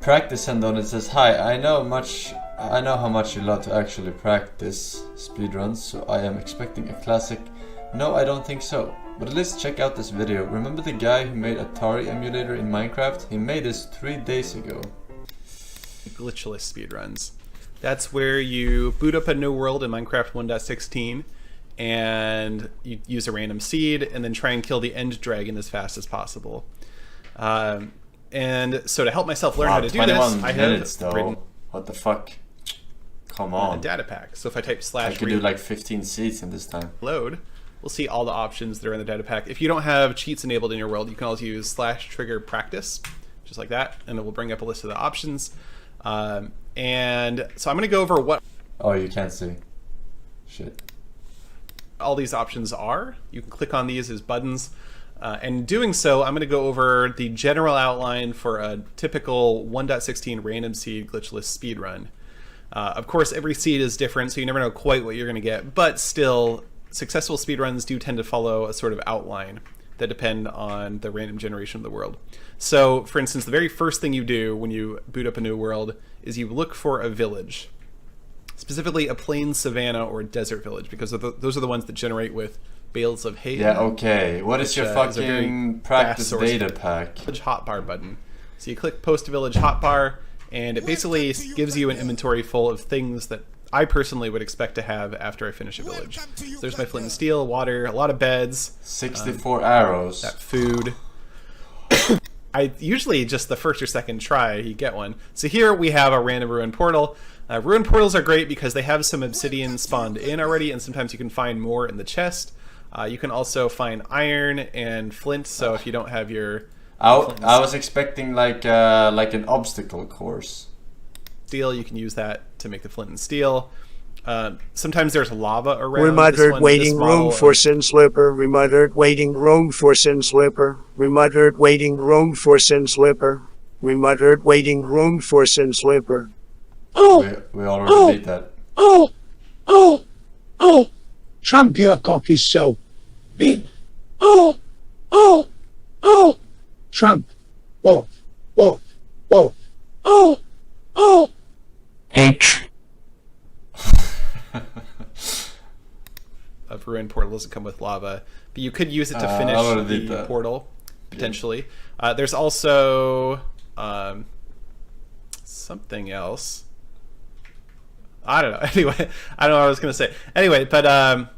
practice hand on it says, "Hi, I know how much you love to actually practice speedruns, so I am expecting a classic. No, I don't think so. But at least check out this video. Remember the guy who made Atari emulator in Minecraft? He made this 3 days ago." Glitchless speedruns. That's where you boot up a new world in Minecraft 1.16 and you use a random seed and then try and kill the end dragon as fast as possible. And so to help myself learn how to do this, I have written what the fuck? Come on. A Datapack. So if I type slash I could do like 15 seeds in this time. Load, we'll see all the options that are in the Datapack. If you don't have cheats enabled in your world, you can always use slash trigger practice, just like that, and it will bring up a list of the options. And so I'm going to go over what... Oh, you can't see. Shit. All these options are. You can click on these as buttons. And in doing so, I'm going to go over the general outline for a typical 1.16 random seed glitchless speedrun. Of course, every seed is different, so you never know quite what you're going to get, but still, successful speedruns do tend to follow a sort of outline that depend on the random generation of the world. So, for instance, the very first thing you do when you boot up a new world is you look for a village, specifically a plain savanna or desert village, because those are the ones that generate with bales of hay. Yeah, okay. What is your fucking practice data pack? Village hotbar button. So you click post village hotbar, and it basically gives you an inventory full of things that I personally would expect to have after I finish a village. So there's my flint and steel, water, a lot of beds, 64 arrows, that food. I usually just the first or second try you get one. So here we have a random ruin portal. Ruin portals are great because they have some obsidian spawned in already, and sometimes you can find more in the chest. You can also find iron and flint. So if you don't have your I was expecting like an obstacle course. Steel, you can use that to make the flint and steel. Sometimes there's lava around. Remuttered waiting room for Sin Slipper. Remuttered waiting room for Sin Slipper. Remuttered waiting room for Sin Slipper. Remuttered waiting room for Sin Slipper. We already did that. Trump, your cock is so big. Trump. Whoa. H. A ruin portal doesn't come with lava, but you could use it to finish the portal, potentially. There's also something else. I don't know. Anyway, I don't know what I was going to say. Anyway, but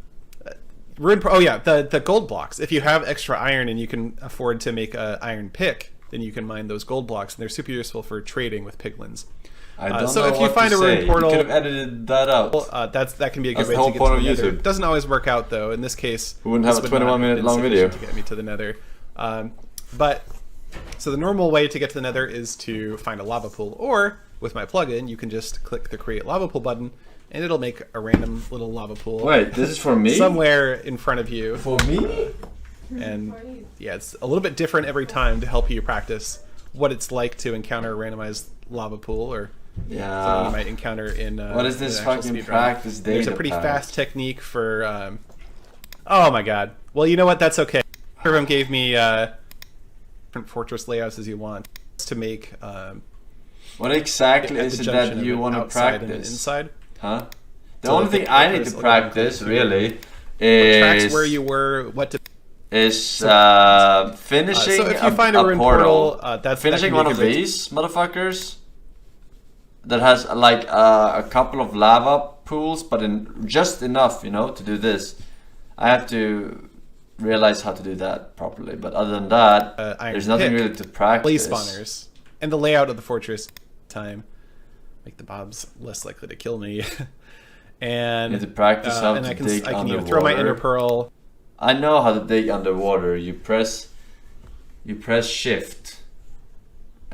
the gold blocks. If you have extra iron and you can afford to make an iron pick, then you can mine those gold blocks, and they're super useful for trading with piglins. So if you find a ruin portal, you could have edited that out. That can be a good way to get to the nether. It doesn't always work out though. In this case, we wouldn't have a 21-minute long video to get me to the nether. So the normal way to get to the nether is to find a lava pool, or with my plugin, you can just click the create lava pool button, and it'll make a random little lava pool. Wait, this is for me? Somewhere in front of you. For me? And yeah, it's a little bit different every time to help you practice what it's like to encounter a randomized lava pool, or something you might encounter in what is this fucking practice data? There's a pretty fast technique for oh my god. Well, you know what, that's okay. Everyone gave me different fortress layouts as you want to make what exactly is it that you want to practice? And inside? Huh? The only thing I need to practice really is tracks where you were, what to finishing so if you find a ruin portal, finishing one of these motherfuckers that has like a couple of lava pools, but in just enough, you know, to do this. I have to realize how to do that properly, but other than that, there's nothing really to practice. Blaze spawners and the layout of the fortress time make the mobs less likely to kill me. And you have to practice how to dig underwater. I can even throw my ender pearl. I know how to dig underwater. You press shift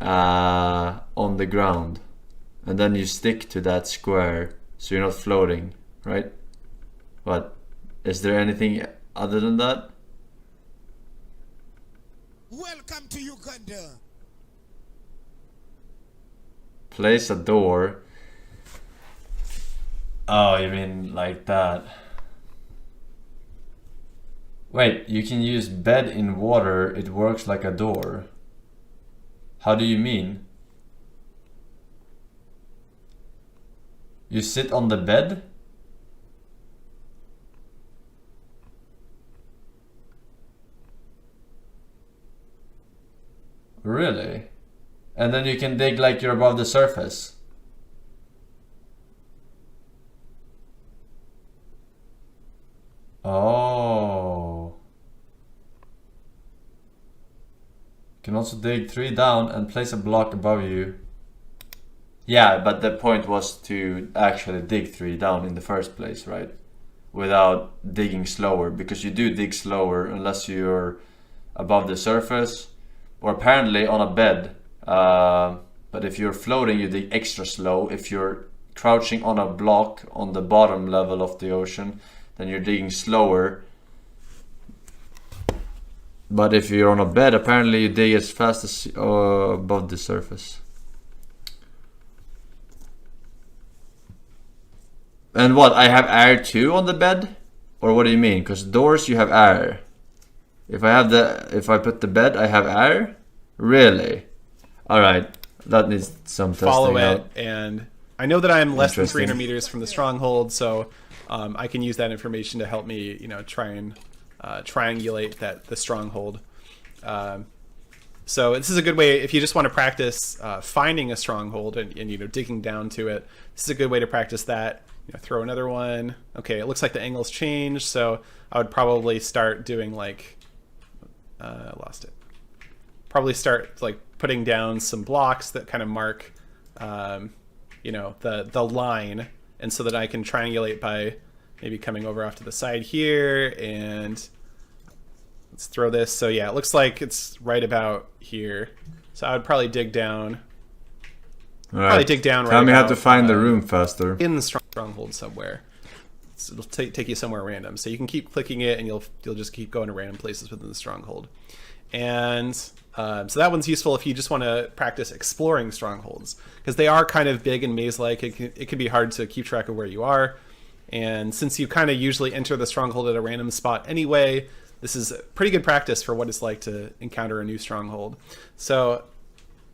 on the ground, and then you stick to that square so you're not floating, right? What? Is there anything other than that? Welcome to Uganda. Place a door. Oh, you mean like that? Wait, you can use bed in water, it works like a door. How do you mean? You sit on the bed? Really? And then you can dig like you're above the surface. Oh. You can also dig 3 down and place a block above you. Yeah, but the point was to actually dig 3 down in the first place, right? Without digging slower, because you do dig slower unless you're above the surface or apparently on a bed. But if you're floating, you dig extra slow. If you're crouching on a block on the bottom level of the ocean, then you're digging slower. But if you're on a bed, apparently you dig as fast as above the surface. And what, I have air too on the bed? Or what do you mean? Because doors you have air. If I put the bed, I have air? Really? Alright, that needs some testing Follow it, out. and I know that I'm less than Interesting. 300 meters from the stronghold, so I can use that information to help me, you know, try and triangulate the stronghold. So this is a good way if you just want to practice finding a stronghold and you know, digging down to it. This is a good way to practice that. You know, throw another one. Okay, it looks like the angle's changed, so I would probably start doing like lost it. Probably start like putting down some blocks that kind of mark you know, the line, and so that I can triangulate by maybe coming over off to the side here, and let's throw this. So yeah, it looks like it's right about here. So I would probably dig down. Probably dig down. Tell right me how about, to find the room faster. in the stronghold somewhere. So it'll take you somewhere random. So you can keep clicking it, and you'll just keep going to random places within the stronghold. And so that one's useful if you just want to practice exploring strongholds, because they are kind of big and maze-like. It can be hard to keep track of where you are. And since you kind of usually enter the stronghold at a random spot anyway, this is pretty good practice for what it's like to encounter a new stronghold. So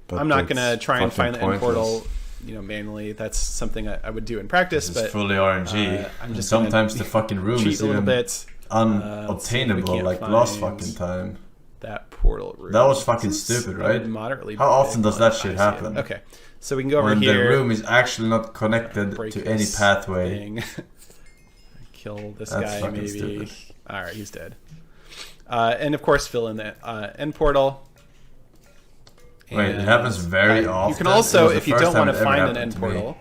But I'm not going to that's try and find the end pointless. portal, you know, manually. That's something I would do in practice. It's But fully RNG. I'm just sometimes gonna the fucking room cheat is a little even bit. Let's see if we unobtainable, can't like last find fucking time. that portal room. That was fucking This is stupid, right? Moderately. How often big does that one. shit I see it. happen? Okay, so we can go over When here. the room is actually not connected break to any this pathway. thing. Kill this That's guy, fucking maybe. stupid. All right, he's dead. And of course, fill in the end portal. Wait, it And, happens very often. You can also, It was the if you first don't time want to it ever find an happened end to me. portal,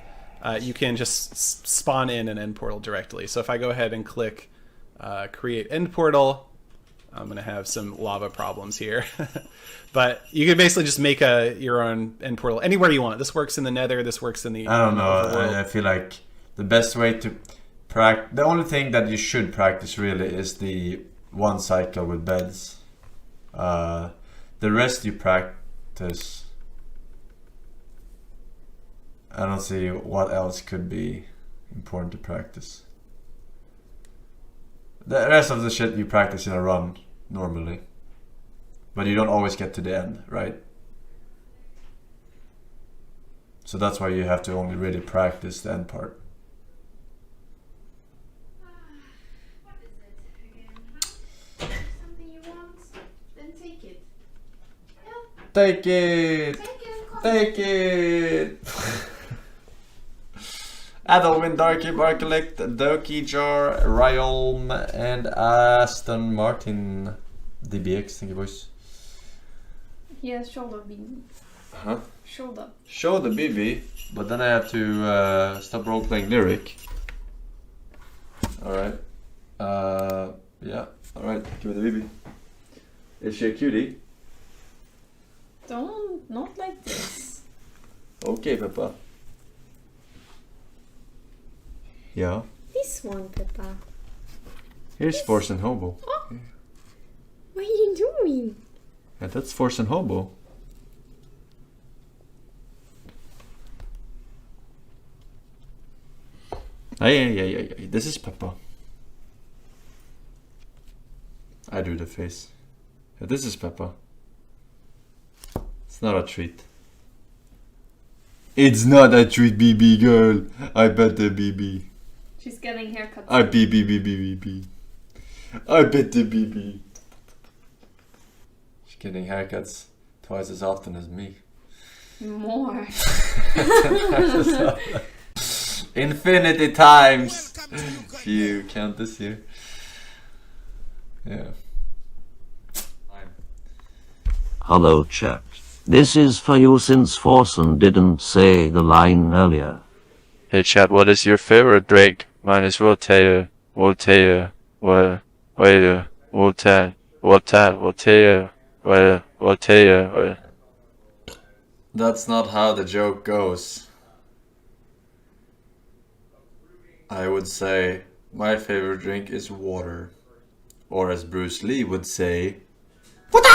you can just spawn in an end portal directly. So if I go ahead and click create end portal, I'm going to have some lava problems here. But you can basically just make your own end portal anywhere you want. This works in the Nether. This works in the I don't know. overworld. I feel like the best way to practice, the only thing that you should practice really is the one cycle with beds. The rest you practice. I don't see what else could be important to practice. The rest of the shit you practice in a run normally, but you don't always get to the end, right? So that's why you have to only really practice the end part. What is it again? Huh? Something you want? Then take it. Yeah, Take it! take it. Come. Take it! Adolwin, Darky, Barcolect, Doki Jar, Ryolm, and Aston Martin. DBX, thank you boys. He has shoulder beam. Huh? Shoulder. Show the BB, but then I have to stop role-playing Lyric. Alright. Yeah, alright, give me the BB. Is she a cutie? Not like this. Okay, Peppa. Yeah. This one, Peppa. Here's Forsen Hobo. Oh. What are you doing? Yeah, that's Forsen Hobo. Hey, this is Peppa. I do the face. Yeah, this is Peppa. It's not a treat. It's not a treat BB girl. I bet the BB. She's getting haircuts. I BB. I bet the BB. She's getting haircuts twice as often as me. More. Infinity times. Welcome to Uganda. If you count this year. Yeah. Hello chat. This is for you since Forsen didn't say the line earlier. Hey chat, what is your favorite drink? Mine is Voltaire, Voltaire, Voltaire, Voltaire. That's not how the joke goes. I would say my favorite drink is water. Or as Bruce Lee would say, water!